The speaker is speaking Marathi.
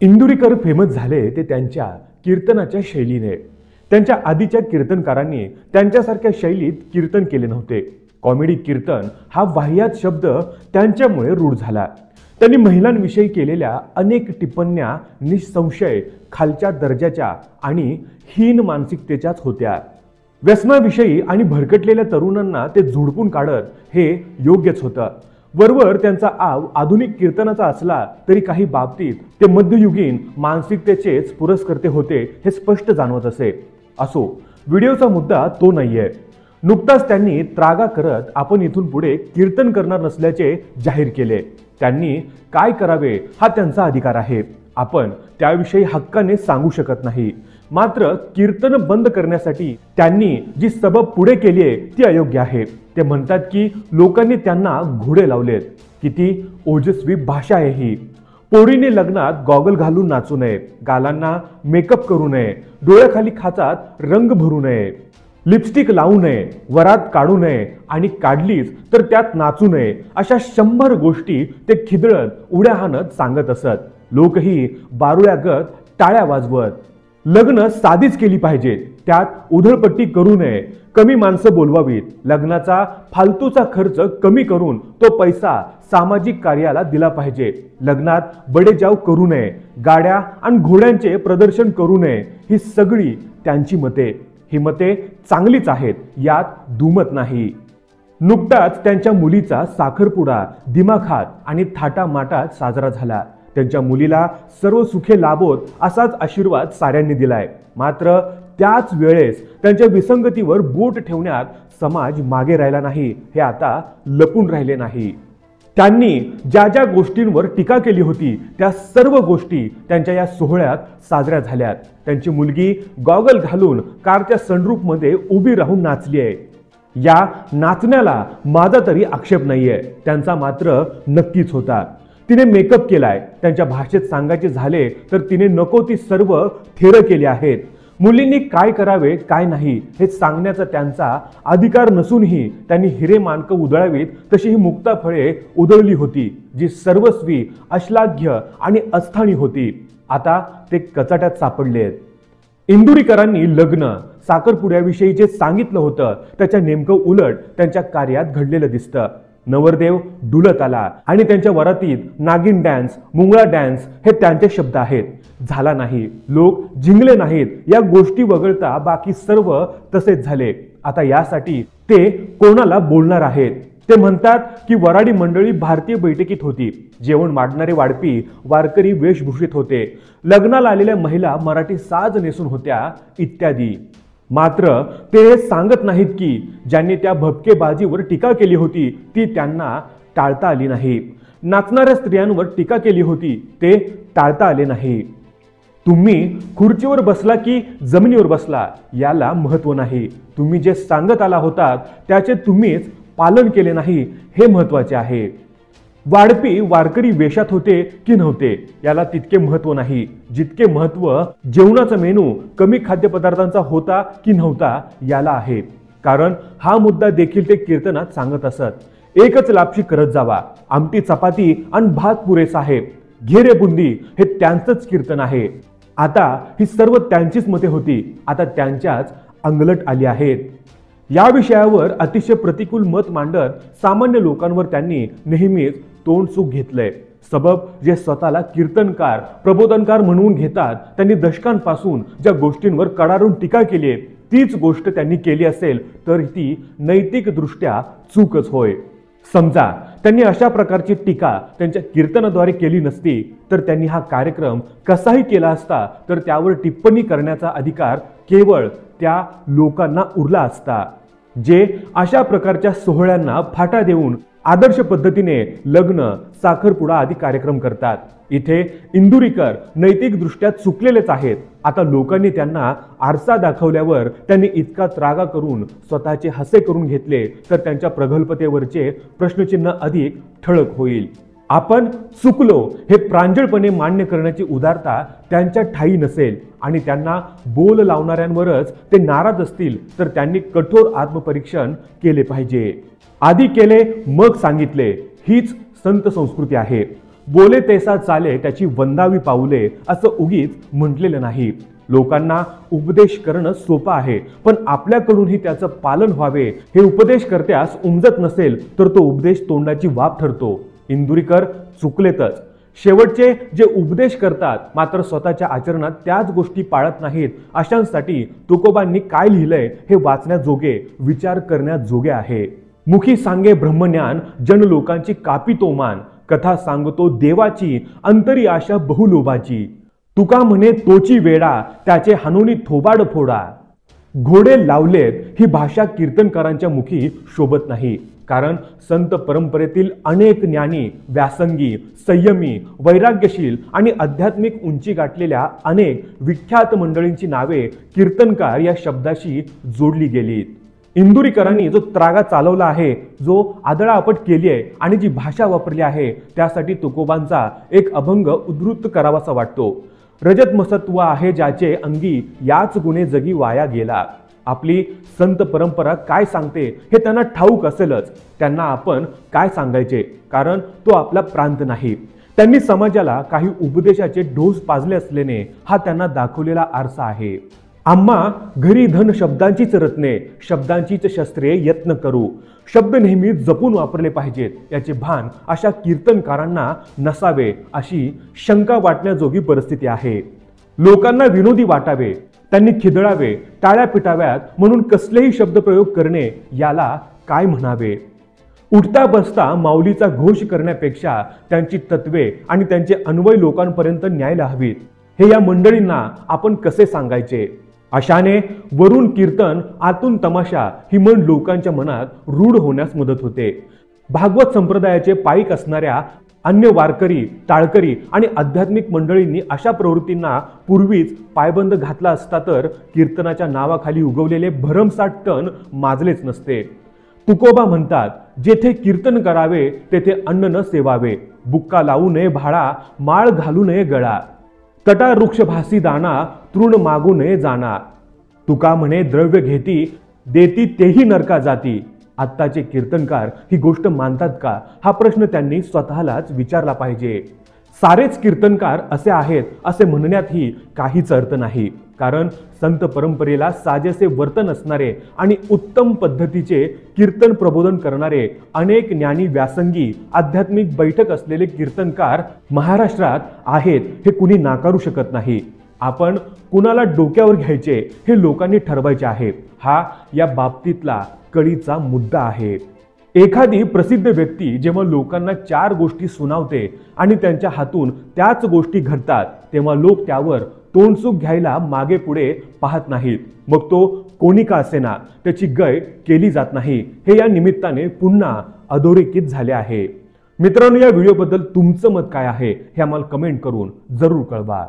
इंदुरीकर फेमस झाले ते त्यांच्या कीर्तनाच्या शैलीने। त्यांच्या आधीच्या कीर्तनकारांनी त्यांच्यासारख्या शैलीत कीर्तन केले नव्हते। कॉमेडी कीर्तन हा वाह्यात शब्द त्यांच्यामुळे रूढ झाला। त्यांनी महिलांविषयी केलेल्या अनेक टिप्पण्या निसंशय खालच्या दर्जाच्या आणि हीन मानसिकतेच्याच होत्या। व्यसनाविषयी आणि भरकटलेल्या तरुणांना ते झुडपून काढत हे योग्यच होतं। वरवर त्यांचा आव आधुनिक कीर्तनाचा असला तरी काही बाबतीत ते मध्ययुगीन मानसिकतेचेच पुरस्कर्ते होते हे स्पष्ट जाणवत असे। असो, व्हिडिओचा मुद्दा तो नाहीये। नुकताच त्यांनी त्रागा करत आपण इथून पुढे कीर्तन करणार नसल्याचे जाहीर केले। त्यांनी काय करावे हा त्यांचा अधिकार आहे, आपण त्याविषयी हक्काने सांगू शकत नाही। मात्र कीर्तन बंद करण्यासाठी त्यांनी जी सबब पुढे केली आहे ती अयोग्य आहे। ते म्हणतात की लोकांनी त्यांना घोडे लावलेत। किती ओजस्वी भाषा आहे ही। पोरीने लग्नात गॉगल घालून नाचू नये, गालांना मेकअप करू नये, डोळ्याखाली खाचात रंग भरू नये, लिपस्टिक लावू नये, वरात काढू नये आणि काढलीच तर त्यात नाचू नये, अशा 100 गोष्टी ते खिदळत उड्या हाणत सांगत असत। लोकही बारुळ्यागत टाळ्या वाजवत। लग्न साधीच केली पाहिजे, त्यात उधळपट्टी करू नये, कमी माणसं बोलवावीत, लग्नाचा फालतूचा खर्च कमी करून तो पैसा सामाजिक कार्याला दिला पाहिजे, लग्नात बडेजाव करू नये, गाड्या आणि घोड्यांचे प्रदर्शन करू नये। ही सगळी त्यांची मते। ही मते चांगलीच आहेत, यात दुमत नाही। नुकताच त्यांच्या मुलीचा साखरपुडा दिमाखात आणि थाटामाटात साजरा झाला। त्यांच्या मुलीला सर्व सुखे लाभोत असाच आशीर्वाद साऱ्यांनी दिलाय। मात्र त्याच वेळेस त्यांच्या विसंगतीवर बोट ठेवण्यात समाज मागे राहिला नाही, हे आता लपून राहिले नाही। त्यांनी ज्या ज्या गोष्टींवर टीका केली होती त्या सर्व गोष्टी त्यांच्या या सोहळ्यात साजऱ्या झाल्यात। त्यांची मुलगी गॉगल घालून कारच्या सनरूफ मध्ये उभी राहून नाचली आहे। या नाचण्याला माझा तरी आक्षेप नाहीये, त्यांचा मात्र नक्कीच होता। तिने मेकअप केलाय। त्यांच्या भाषेत सांगायचे झाले तर तिने नको ती सर्व थेर केली आहेत। मुलींनी काय करावे काय नाही हे सांगण्याचा त्यांचा अधिकार नसूनही त्यांनी हिरे मानक उधळावीत तशी ही मुक्ता फळे उधळली होती, जी सर्वस्वी अश्लाघ्य आणि अस्थानी होती। आता ते कचाट्यात सापडलेत। इंदुरीकरांनी लग्न साखरपुड्याविषयी जे सांगितलं होतं त्याच्या नेमकं उलट त्यांच्या कार्यात घडलेलं दिसतं। नवरदेव डुलत आला आणि त्यांच्या वरातीत नागिन डान्स, मुंगळा डान्स हे त्यांचे शब्द आहेत। झाला नाही, लोक जिंकले नाहीत, या गोष्टी वगळता बाकी सर्व तसेच झाले। आता यासाठी ते कोणाला बोलणार आहेत? ते म्हणतात की वराडी मंडळी भारतीय बैठकीत होती, जेवण मांडणारे वाढपी वारकरी वेशभूषित होते, लग्नाला आलेल्या महिला मराठी साज नेसून होत्या इत्यादी। मात्र ते हे सांगत नाहीत की ज्यांनी त्या भपकेबाजीवर टीका केली होती ती त्यांना टाळता आली नाही। नाचणाऱ्या स्त्रियांवर टीका केली होती ते टाळता आले नाही। तुम्ही खुर्चीवर बसला की जमिनीवर बसला याला महत्त्व नाही, तुम्ही जे सांगत आला होतात त्याचे तुम्हीच पालन केले नाही हे महत्त्वाचे आहे। वाढपी वारकरी वेशात होते की नव्हते याला तितके महत्त्व नाही, जितके महत्त्व जेवणाचा मेनू कमी खाद्यपदार्थांचा होता की नव्हता याला आहे। कारण हा मुद्दा देखील ते कीर्तनात सांगत असत। एकच लापशी करत जावा, आमटी चपाती आणि भात पुरेसा आहे, घेरे बुंदी हे त्यांचंच कीर्तन आहे। आता ही सर्व त्यांचीच मते होती, आता त्यांच्याच अंगलट आली आहेत। या विषयावर अतिशय प्रतिकूल मत मांडत सामान्य लोकांवर त्यांनी नेहमीच तोंड सुख घेतलंय। सबब जे स्वतःला कीर्तनकार प्रबोधनकार म्हणून घेतात त्यांनी दशकांपासून ज्या गोष्टींवर कडाडून टीका केली तीच गोष्ट त्यांनी केली असेल तर ती नैतिक दृष्ट्या चूकच होय। समजा त्यांनी अशा प्रकारची टीका त्यांच्या कीर्तनाद्वारे केली नसती तर त्यांनी हा कार्यक्रम कसाही केला असता तर त्यावर टिप्पणी करण्याचा अधिकार केवळ त्या लोकांना उरला असता जे अशा प्रकारच्या सोहळ्यांना फाटा देऊन आदर्श पद्धतीने लग्न साखरपुडा आदी कार्यक्रम करतात। इथे इंदुरीकर नैतिक दृष्ट्या चुकलेलेच आहेत। आता लोकांनी त्यांना आरसा दाखवल्यावर त्यांनी इतका त्रागा करून स्वतःचे हसे करून घेतले तर त्यांच्या प्रगल्भतेवरचे प्रश्नचिन्ह अधिक ठळक होईल। आपण चुकलो हे प्रांजळपणे मान्य करण्याची उदारता त्यांच्या ठाई नसेल आणि त्यांना बोल लावणाऱ्यांवरच ते नाराज असतील तर त्यांनी कठोर आत्मपरीक्षण केले पाहिजे। आधी केले मग सांगितले हीच संत संस्कृती आहे। बोले तेसा चाले त्याची वंदावी पाऊले असं उगीच म्हटलेलं नाही। लोकांना उपदेश करणं सोपं आहे, पण आपल्याकडूनही त्याचं पालन व्हावे हे उपदेशकर्त्यास उमजत नसेल तर तो उपदेश तोंडाची वाफ ठरतो। इंदुरीकर चुकलेतच। शेवटचे जे उपदेश करतात मात्र स्वतःच्या आचरणात त्याच गोष्टी पाळत नाहीत, अशांसाठी तुकोबांनी काय लिहिलंय हे वाचण्याजोगे, विचार करण्याजोगे आहे। मुखी सांगे ब्रह्मज्ञान जन लोकांची कापी तो मान, कथा सांगतो देवाची अंतरी आशा बहुलोभाची, तुका म्हणे तोची वेडा त्याचे हानोनी थोबाड फोडा। घोडे लावलेत ही भाषा कीर्तनकारांच्या मुखी शोभत नाही, कारण संत परंपरेतील अनेक ज्ञानी, व्यासंगी, संयमी, वैराग्यशील आणि आध्यात्मिक उंची गाठलेल्या अनेक विख्यात मंडळींची नावे कीर्तनकार या शब्दाशी जोडली गेलीत। इंदुरीकरांनी जो त्रागा चालवला आहे, जो आदळापट केली आहे आणि जी भाषा वापरली आहे, त्यासाठी तुकोबांचा एक अभंग उद्धृत करावासा वाटतो। रजत मसत्व आहे ज्याचे अंगी, याच गुणे जगी वाया गेला। आपली संत परंपरा काय सांगते हे त्यांना ठाऊक असेलच, त्यांना आपण काय सांगायचे, कारण तो आपला प्रांत नाही। त्यांनी समाजाला काही उपदेशाचे डोस पाजले असल्याने हा त्यांना दाखवलेला आरसा आहे। आम्हा घरी धन शब्दांचीच रत्ने, शब्दांचीच शस्त्रे यत्न करू। शब्द नेहमी जपून वापरले पाहिजेत याचे भान अशा कीर्तनकारांना नसावे, अशी शंका वाटण्याजोगी परिस्थिती आहे। लोकांना विनोदी वाटावे, त्यांनी खिदळावे, टाळ्या पिटाव्यात म्हणून कसलेही शब्दप्रयोग करणे याला काय म्हणावे। उठता बसता माऊलीचा घोष करण्यापेक्षा त्यांची तत्वे आणि त्यांचे अन्वय लोकांपर्यंत न्यायला हवीत, हे या मंडळींना आपण कसे सांगायचे। अशाने वरून कीर्तन आतून तमाशा ही म्हण लोकांच्या मनात रूढ होण्यास मदत होते। भागवत संप्रदायाचे पाईक असणाऱ्या अन्य वारकरी, टाळकरी आणि आध्यात्मिक मंडळींनी अशा प्रवृत्तींना पूर्वीच पायबंद घातला असता तर कीर्तनाच्या नावाखाली उगवलेले भरमसाठ तण माजलेच नसते। तुकोबा म्हणतात, जेथे कीर्तन करावे तेथे अन्न न सेवावे, बुक्का लावू नये भाडा, माळ घालू नये गळा, तटा वृक्ष भासी दाना, तृण मागू नये जाना, तुका म्हणे द्रव्य घेती, देती तेही नरका जाती। आत्ताचे कीर्तनकार ही गोष्ट मानतात का, हा प्रश्न त्यांनी स्वतःलाच विचारला पाहिजे। सारेच कीर्तनकार असे आहेत असे म्हणण्यातही काहीच अर्थ नाही, कारण संत परंपरेला साजेसे वर्तन असणारे आणि उत्तम पद्धतीचे कीर्तन प्रबोधन करणारे अनेक ज्ञानी, व्यासंगी, आध्यात्मिक बैठक असलेले कीर्तनकार महाराष्ट्रात आहेत हे कुणी नाकारू शकत नाही। आपण कुणाला डोक्यावर घ्यायचे हे लोकांनी ठरवायचे आहे, हा या बाबतीतला कळीचा मुद्दा आहे। एखादी प्रसिद्ध व्यक्ती जेव्हा लोकांना चार गोष्टी सुनावते आणि त्यांच्या हातून त्याच गोष्टी घडतात, तेव्हा लोक त्यावर तोंडसुख घ्यायला मागे पुढे पाहत नाहीत। मग तो कोणी का असेना, त्याची गय केली जात नाही, हे या निमित्ताने पुन्हा अधोरेखित झाले आहे। मित्रांनो, या व्हिडिओबद्दल तुमचं मत काय आहे हे आम्हाला कमेंट करून जरूर कळवा।